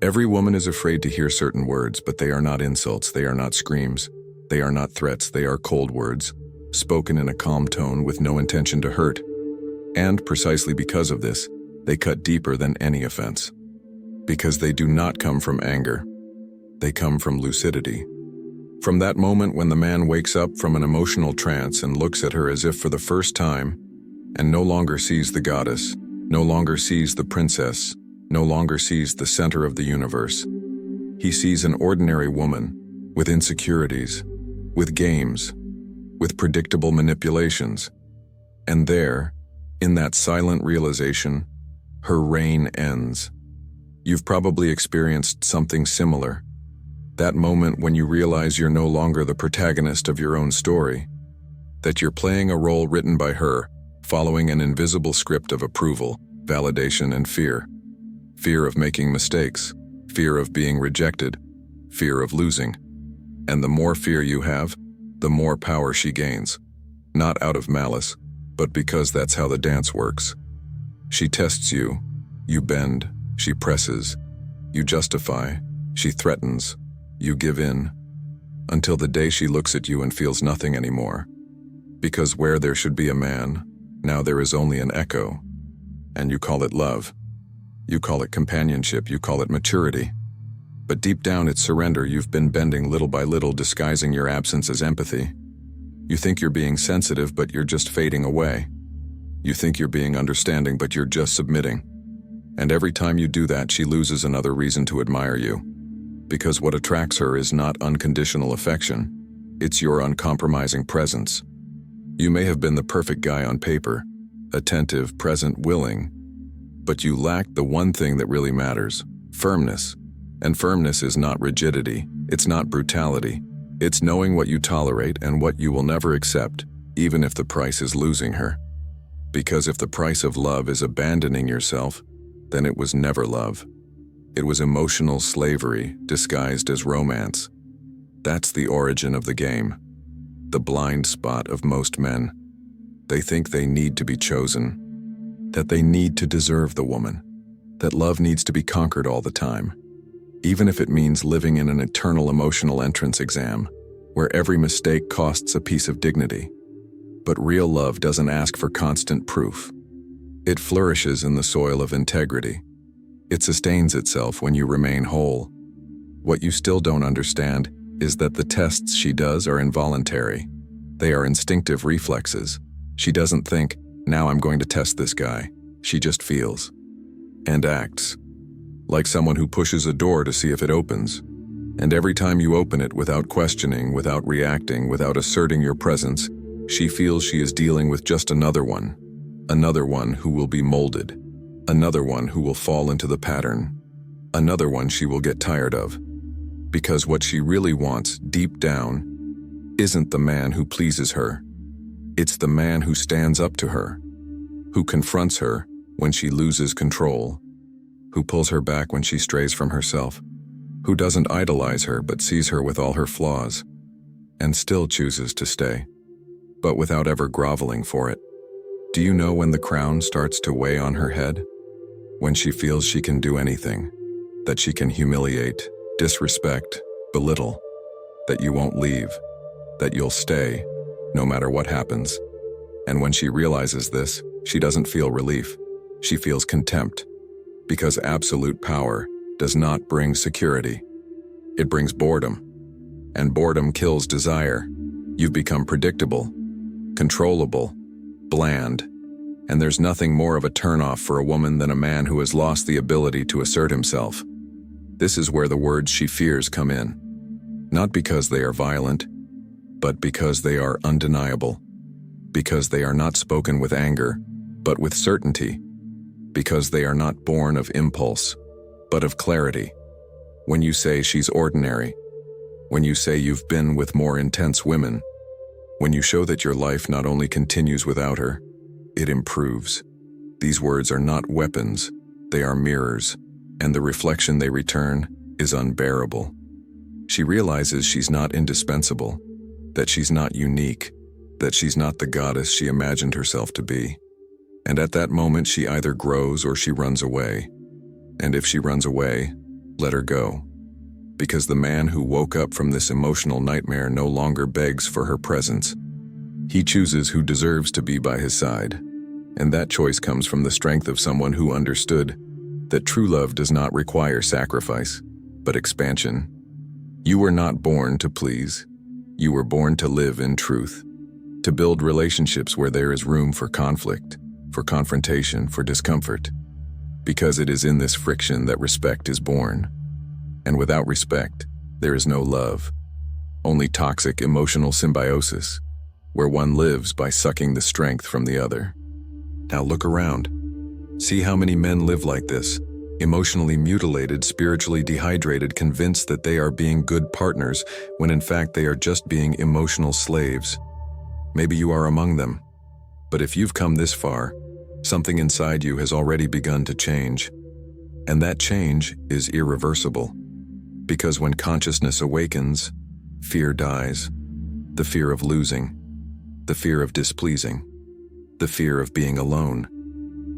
Every woman is afraid to hear certain words, but they are not insults, they are not screams, they are not threats, they are cold words, spoken in a calm tone with no intention to hurt. And precisely because of this, they cut deeper than any offense. Because they do not come from anger. They come from lucidity. From that moment when the man wakes up from an emotional trance and looks at her as if for the first time, and no longer sees the goddess, no longer sees the princess, no longer sees the center of the universe. He sees an ordinary woman with insecurities, with games, with predictable manipulations. And there, in that silent realization, her reign ends. You've probably experienced something similar. That moment when you realize you're no longer the protagonist of your own story, that you're playing a role written by her, following an invisible script of approval, validation, and fear. Fear of making mistakes, fear of being rejected, fear of losing. And the more fear you have, the more power she gains. Not out of malice, but because that's how the dance works. She tests you, you bend, she presses, you justify, she threatens, you give in, until the day she looks at you and feels nothing anymore. Because where there should be a man, now there is only an echo. And you call it love. You call it companionship, you call it maturity. But deep down it's surrender. You've been bending little by little, disguising your absence as empathy. You think you're being sensitive, but you're just fading away. You think you're being understanding, but you're just submitting. And every time you do that, she loses another reason to admire you. Because what attracts her is not unconditional affection, it's your uncompromising presence. You may have been the perfect guy on paper, attentive, present, willing, but you lack the one thing that really matters, firmness. And firmness is not rigidity, it's not brutality, it's knowing what you tolerate and what you will never accept, even if the price is losing her. Because if the price of love is abandoning yourself, then it was never love. It was emotional slavery disguised as romance. That's the origin of the game. The blind spot of most men. They think they need to be chosen, that they need to deserve the woman, that love needs to be conquered all the time, even if it means living in an eternal emotional entrance exam, where every mistake costs a piece of dignity. But real love doesn't ask for constant proof. It flourishes in the soil of integrity. It sustains itself when you remain whole. What you still don't understand is that the tests she does are involuntary. They are instinctive reflexes. She doesn't think, now I'm going to test this guy. She just feels and acts. Like someone who pushes a door to see if it opens. And every time you open it without questioning, without reacting, without asserting your presence, she feels she is dealing with just another one who will be molded, another one who will fall into the pattern, another one she will get tired of. Because what she really wants, deep down, isn't the man who pleases her. It's the man who stands up to her, who confronts her when she loses control, who pulls her back when she strays from herself, who doesn't idolize her but sees her with all her flaws, and still chooses to stay, but without ever groveling for it. Do you know when the crown starts to weigh on her head? When she feels she can do anything, that she can humiliate, disrespect, belittle, that you won't leave, that you'll stay, no matter what happens. And when she realizes this, she doesn't feel relief, she feels contempt. Because absolute power does not bring security. It brings boredom. And boredom kills desire. You've become predictable, controllable, bland. And there's nothing more of a turnoff for a woman than a man who has lost the ability to assert himself. This is where the words she fears come in. Not because they are violent, but because they are undeniable. Because they are not spoken with anger, but with certainty. Because they are not born of impulse, but of clarity. When you say she's ordinary, when you say you've been with more intense women, when you show that your life not only continues without her, it improves. These words are not weapons, they are mirrors, and the reflection they return is unbearable. She realizes she's not indispensable, that she's not unique, that she's not the goddess she imagined herself to be. And at that moment she either grows or she runs away. And if she runs away, Let her go. Because the man who woke up from this emotional nightmare no longer begs for her presence. He chooses who deserves to be by his side. And that choice comes from the strength of someone who understood that true love does not require sacrifice, but expansion. You were not born to please. You were born to live in truth, to build relationships where there is room for conflict, for confrontation, for discomfort. Because it is in this friction that respect is born. And without respect, there is no love, only toxic emotional symbiosis, where one lives by sucking the strength from the other. Now look around. See how many men live like this, emotionally mutilated, spiritually dehydrated, convinced that they are being good partners, when in fact they are just being emotional slaves. Maybe you are among them. But if you've come this far, something inside you has already begun to change. And that change is irreversible. Because when consciousness awakens, fear dies. The fear of losing, the fear of displeasing, the fear of being alone.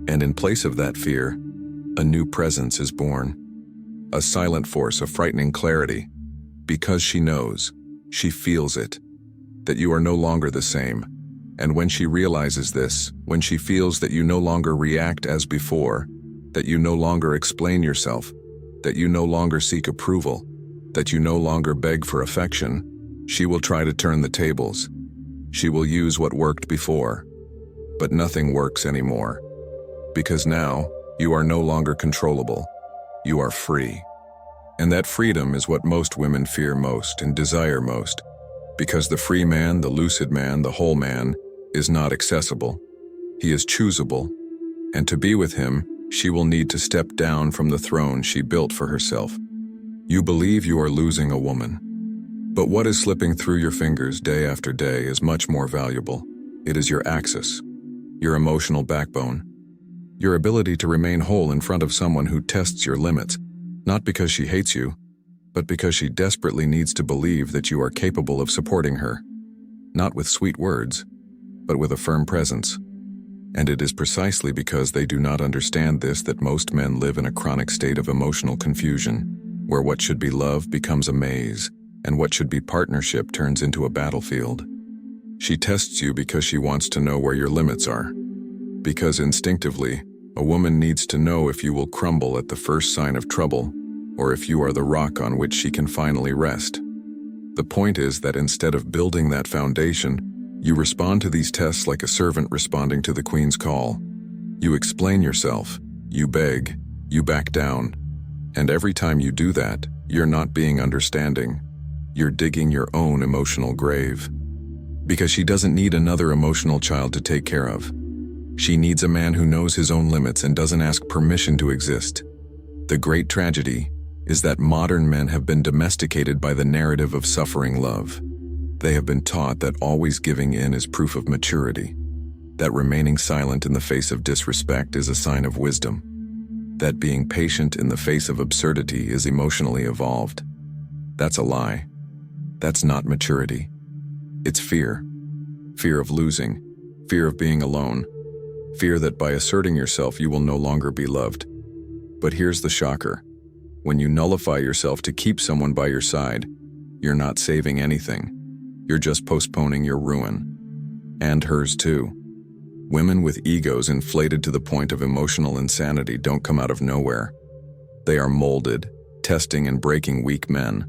And in place of that fear, a new presence is born. A silent force of frightening clarity. Because she knows, she feels it, that you are no longer the same. And when she realizes this, when she feels that you no longer react as before, that you no longer explain yourself, that you no longer seek approval, that you no longer beg for affection, she will try to turn the tables. She will use what worked before. But nothing works anymore. Because now, you are no longer controllable. You are free. And that freedom is what most women fear most and desire most. Because the free man, the lucid man, the whole man, is not accessible. He is choosable. And to be with him, she will need to step down from the throne she built for herself. You believe you are losing a woman. But what is slipping through your fingers day after day is much more valuable. It is your axis, your emotional backbone, your ability to remain whole in front of someone who tests your limits, not because she hates you, but because she desperately needs to believe that you are capable of supporting her, not with sweet words, but with a firm presence. And it is precisely because they do not understand this that most men live in a chronic state of emotional confusion, where what should be love becomes a maze, and what should be partnership turns into a battlefield. She tests you because she wants to know where your limits are. Because instinctively, a woman needs to know if you will crumble at the first sign of trouble, or if you are the rock on which she can finally rest. The point is that instead of building that foundation, you respond to these tests like a servant responding to the queen's call. You explain yourself, you beg, you back down. And every time you do that, you're not being understanding. You're digging your own emotional grave. Because she doesn't need another emotional child to take care of. She needs a man who knows his own limits and doesn't ask permission to exist. The great tragedy is that modern men have been domesticated by the narrative of suffering love. They have been taught that always giving in is proof of maturity, that remaining silent in the face of disrespect is a sign of wisdom, that being patient in the face of absurdity is emotionally evolved. That's a lie. That's not maturity. It's fear. Fear of losing, fear of being alone, fear that by asserting yourself you will no longer be loved. But here's the shocker. When you nullify yourself to keep someone by your side, you're not saving anything. You're just postponing your ruin. And hers too. Women with egos inflated to the point of emotional insanity don't come out of nowhere. They are molded, testing and breaking weak men,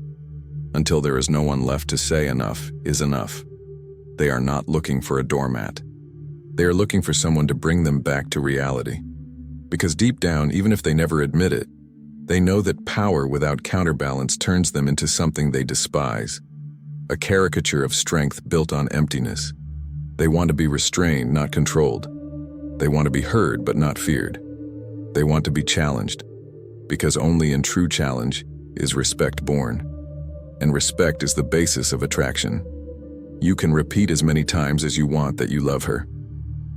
until there is no one left to say enough is enough. They are not looking for a doormat. They are looking for someone to bring them back to reality. Because deep down, even if they never admit it, they know that power without counterbalance turns them into something they despise. A caricature of strength built on emptiness. They want to be restrained, not controlled. They want to be heard, but not feared. They want to be challenged, because only in true challenge is respect born. And respect is the basis of attraction. You can repeat as many times as you want that you love her.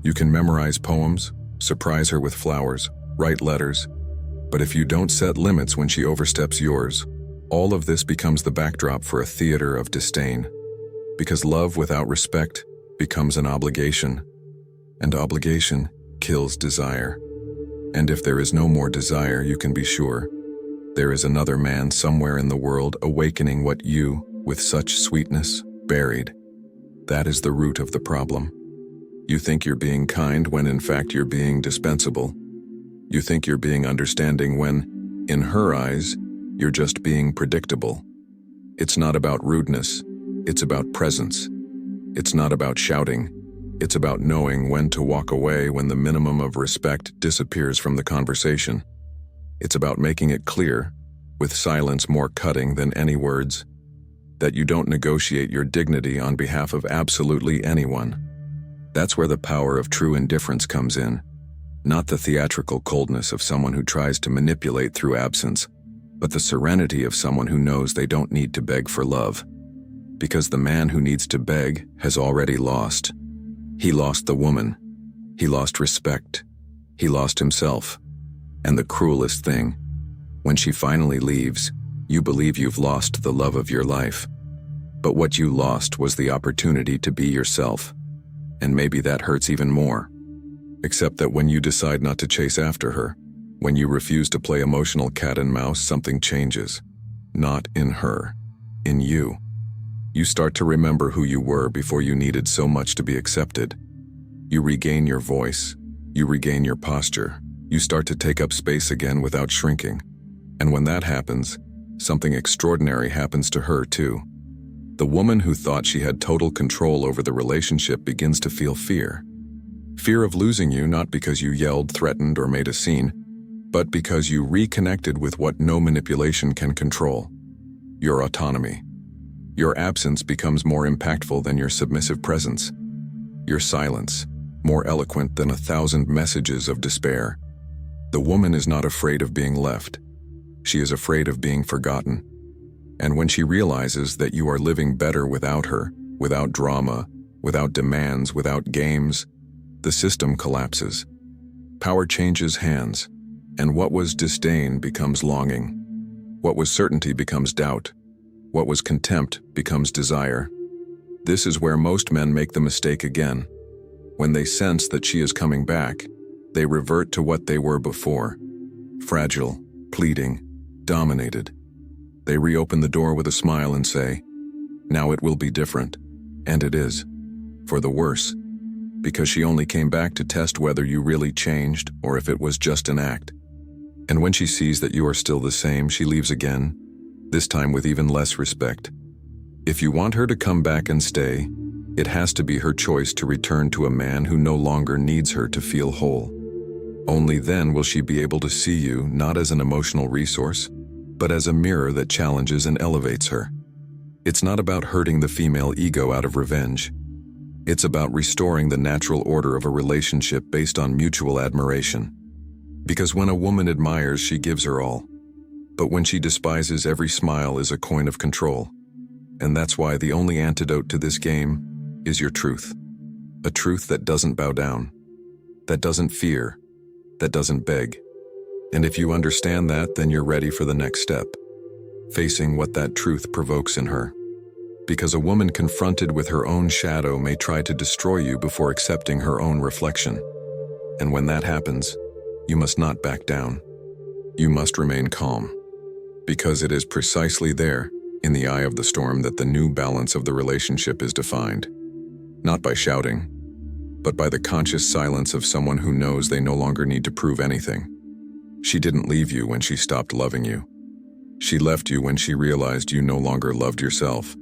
You can memorize poems, surprise her with flowers, write letters. But if you don't set limits when she oversteps yours, all of this becomes the backdrop for a theater of disdain. Because love without respect becomes an obligation, and obligation kills desire. And if there is no more desire, you can be sure There is another man somewhere in the world awakening what you, with such sweetness, buried. That is the root of the problem. You think you're being kind when in fact you're being dispensable. You think you're being understanding when, in her eyes, you're just being predictable. It's not about rudeness, it's about presence. It's not about shouting, it's about knowing when to walk away when the minimum of respect disappears from the conversation. It's about making it clear, with silence more cutting than any words, that you don't negotiate your dignity on behalf of absolutely anyone. That's where the power of true indifference comes in, not the theatrical coldness of someone who tries to manipulate through absence, but the serenity of someone who knows they don't need to beg for love. Because the man who needs to beg has already lost. He lost the woman. He lost respect. He lost himself. And the cruelest thing, when she finally leaves, you believe you've lost the love of your life. But what you lost was the opportunity to be yourself. And maybe that hurts even more. Except that when you decide not to chase after her, when you refuse to play emotional cat and mouse, something changes. Not in her, in you. You start to remember who you were before you needed so much to be accepted. You regain your voice. You regain your posture. You start to take up space again without shrinking. And when that happens, something extraordinary happens to her too. The woman who thought she had total control over the relationship begins to feel fear. Fear of losing you, not because you yelled, threatened, or made a scene, but because you reconnected with what no manipulation can control: your autonomy. Your absence becomes more impactful than your submissive presence. Your silence, more eloquent than 1,000 messages of despair. The woman is not afraid of being left. She is afraid of being forgotten. And when she realizes that you are living better without her, without drama, without demands, without games, the system collapses. Power changes hands, and what was disdain becomes longing. What was certainty becomes doubt. What was contempt becomes desire. This is where most men make the mistake again. When they sense that she is coming back, they revert to what they were before: fragile, pleading, dominated. They reopen the door with a smile and say, "Now it will be different." And it is, for the worse, because she only came back to test whether you really changed or if it was just an act. And when she sees that you are still the same, she leaves again, this time with even less respect. If you want her to come back and stay, it has to be her choice to return to a man who no longer needs her to feel whole. Only then will she be able to see you not as an emotional resource, but as a mirror that challenges and elevates her. It's not about hurting the female ego out of revenge. It's about restoring the natural order of a relationship based on mutual admiration. Because when a woman admires, she gives her all. But when she despises, every smile is a coin of control. And that's why the only antidote to this game is your truth. A truth that doesn't bow down, that doesn't fear, that doesn't beg. And if you understand that, then you're ready for the next step, facing what that truth provokes in her. Because a woman confronted with her own shadow may try to destroy you before accepting her own reflection. And when that happens, you must not back down. You must remain calm. Because it is precisely there, in the eye of the storm, that the new balance of the relationship is defined. Not by shouting, but by the conscious silence of someone who knows they no longer need to prove anything. She didn't leave you when she stopped loving you. She left you when she realized you no longer loved yourself.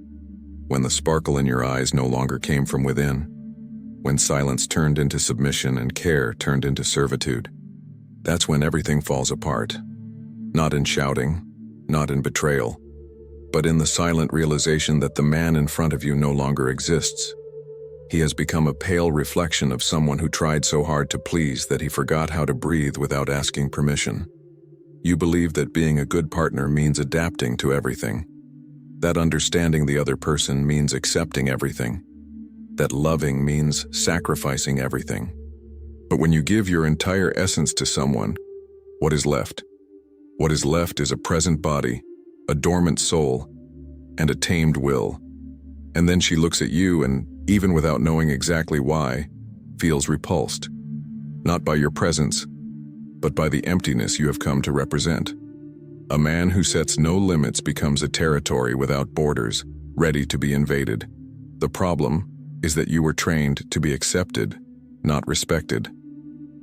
When the sparkle in your eyes no longer came from within. When silence turned into submission and care turned into servitude. That's when everything falls apart. Not in shouting, not in betrayal, but in the silent realization that the man in front of you no longer exists. He has become a pale reflection of someone who tried so hard to please that he forgot how to breathe without asking permission. You believe that being a good partner means adapting to everything, that understanding the other person means accepting everything, that loving means sacrificing everything. But when you give your entire essence to someone, what is left? What is left is a present body, a dormant soul, and a tamed will. And then she looks at you and, even without knowing exactly why, feels repulsed, not by your presence, but by the emptiness you have come to represent. A man who sets no limits becomes a territory without borders, ready to be invaded. The problem is that you were trained to be accepted, not respected.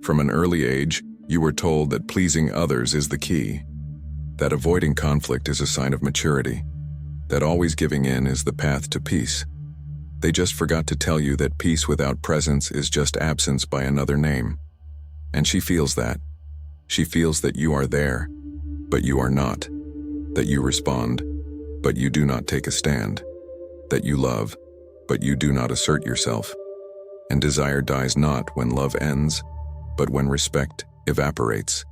From an early age, you were told that pleasing others is the key, that avoiding conflict is a sign of maturity, that always giving in is the path to peace. They just forgot to tell you that peace without presence is just absence by another name. And she feels that. She feels that you are there, but you are not, that you respond, but you do not take a stand, that you love, but you do not assert yourself. And desire dies not when love ends, but when respect evaporates.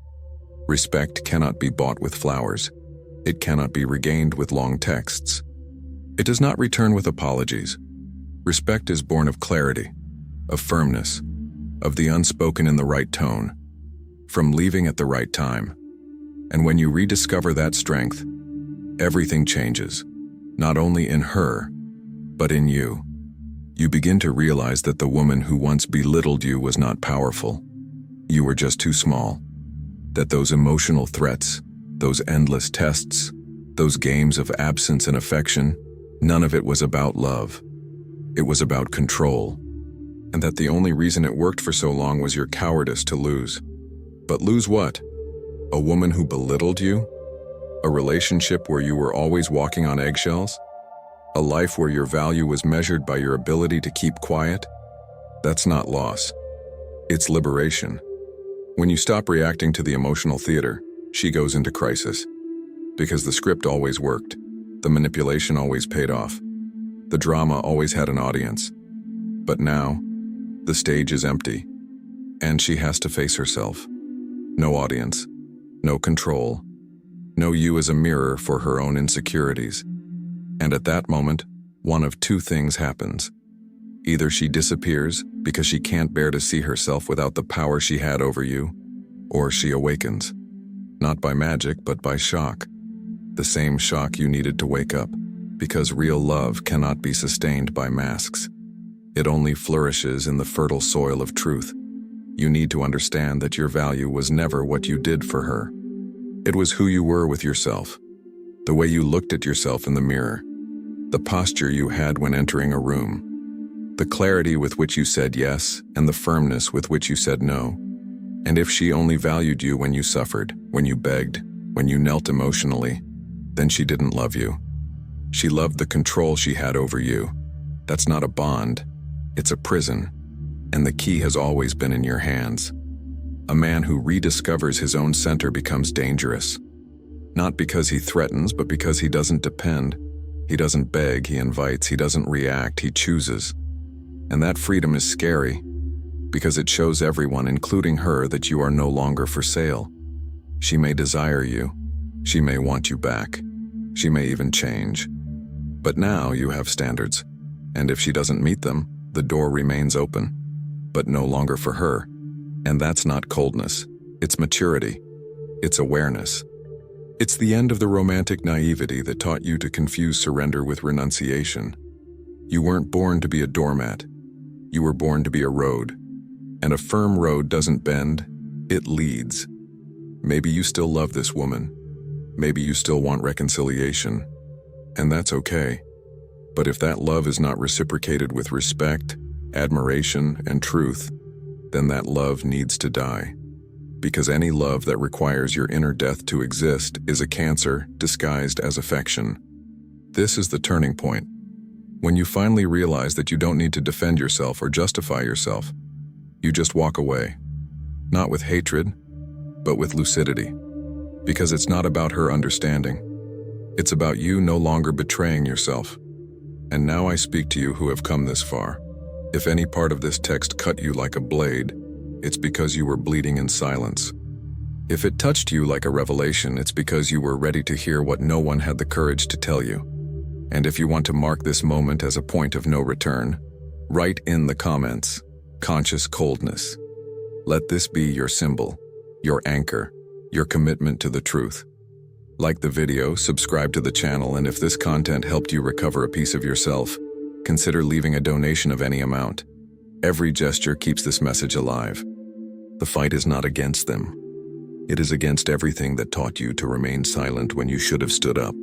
Respect cannot be bought with flowers. It cannot be regained with long texts. It does not return with apologies. Respect is born of clarity, of firmness, of the unspoken in the right tone, from leaving at the right time. And when you rediscover that strength, everything changes, not only in her, but in you. You begin to realize that the woman who once belittled you was not powerful. You were just too small. That those emotional threats, those endless tests, those games of absence and affection, none of it was about love. It was about control. And that the only reason it worked for so long was your cowardice to lose. But lose what? A woman who belittled you? A relationship where you were always walking on eggshells? A life where your value was measured by your ability to keep quiet? That's not loss. It's liberation. When you stop reacting to the emotional theater, she goes into crisis. Because the script always worked. The manipulation always paid off. The drama always had an audience. But now, the stage is empty. And she has to face herself. No audience. No control. No you as a mirror for her own insecurities. And at that moment, one of two things happens. Either she disappears because she can't bear to see herself without the power she had over you, or she awakens. Not by magic, but by shock. The same shock you needed to wake up, because real love cannot be sustained by masks. It only flourishes in the fertile soil of truth. You need to understand that your value was never what you did for her. It was who you were with yourself, the way you looked at yourself in the mirror, the posture you had when entering a room, the clarity with which you said yes and the firmness with which you said no. And if she only valued you when you suffered, when you begged, when you knelt emotionally, then she didn't love you. She loved the control she had over you. That's not a bond, it's a prison, and the key has always been in your hands. A man who rediscovers his own center becomes dangerous. Not because he threatens, but because he doesn't depend. He doesn't beg, he invites, he doesn't react, he chooses. And that freedom is scary, because it shows everyone, including her, that you are no longer for sale. She may desire you. She may want you back. She may even change. But now you have standards, and if she doesn't meet them, the door remains open, but no longer for her. And that's not coldness. It's maturity. It's awareness. It's the end of the romantic naivety that taught you to confuse surrender with renunciation. You weren't born to be a doormat. You were born to be a road. And a firm road doesn't bend, it leads. Maybe you still love this woman. Maybe you still want reconciliation. And that's okay. But if that love is not reciprocated with respect, admiration, and truth, then that love needs to die. Because any love that requires your inner death to exist is a cancer disguised as affection. This is the turning point. When you finally realize that you don't need to defend yourself or justify yourself, you just walk away. Not with hatred, but with lucidity. Because it's not about her understanding. It's about you no longer betraying yourself. And now I speak to you who have come this far. If any part of this text cut you like a blade, it's because you were bleeding in silence. If it touched you like a revelation, it's because you were ready to hear what no one had the courage to tell you. And if you want to mark this moment as a point of no return, write in the comments, conscious coldness. Let this be your symbol, your anchor, your commitment to the truth. Like the video, subscribe to the channel, and if this content helped you recover a piece of yourself, consider leaving a donation of any amount. Every gesture keeps this message alive. The fight is not against them. It is against everything that taught you to remain silent when you should have stood up.